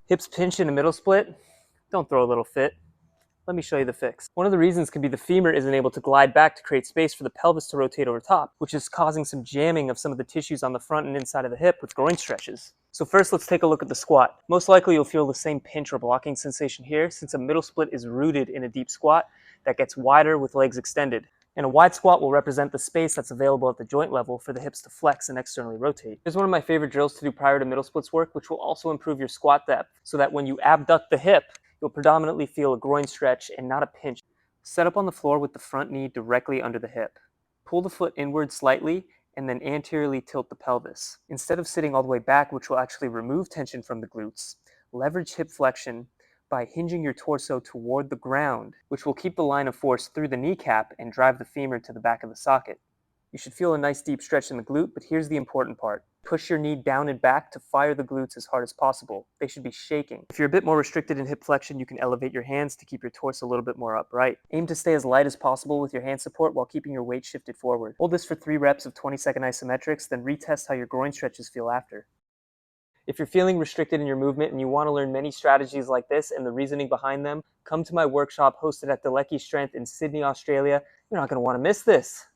Hips pinch in a middle split? Don't throw a little fit. Let me show you the fix. One of the reasons could be the femur isn't able to glide back to create space for the pelvis to rotate over top, which is causing some jamming of some of the tissues on the front and inside of the hip with groin stretches. So first, let's take a look at the squat. Most likely you'll feel the same pinch or blocking sensation here, since a middle split is rooted in a deep squat that gets wider with legs extended. And a wide squat will represent the space that's available at the joint level for the hips to flex and externally rotate. Here's one of my favorite drills to do prior to middle splits work, which will also improve your squat depth, so that when you abduct the hip, you'll predominantly feel a groin stretch and not a pinch. Set up on the floor with the front knee directly under the hip. Pull the foot inward slightly and then anteriorly tilt the pelvis. Instead of sitting all the way back, which will actually remove tension from the glutes, leverage hip flexion by hinging your torso toward the ground, which will keep the line of force through the kneecap and drive the femur to the back of the socket. You should feel a nice deep stretch in the glute, but here's the important part. Push your knee down and back to fire the glutes as hard as possible. They should be shaking. If you're a bit more restricted in hip flexion, you can elevate your hands to keep your torso a little bit more upright. Aim to stay as light as possible with your hand support while keeping your weight shifted forward. Hold this for 3 reps of 20-second isometrics, then retest how your groin stretches feel after. If you're feeling restricted in your movement and you want to learn many strategies like this and the reasoning behind them, come to my workshop hosted at Delecki Strength in Sydney, Australia. You're not going to want to miss this.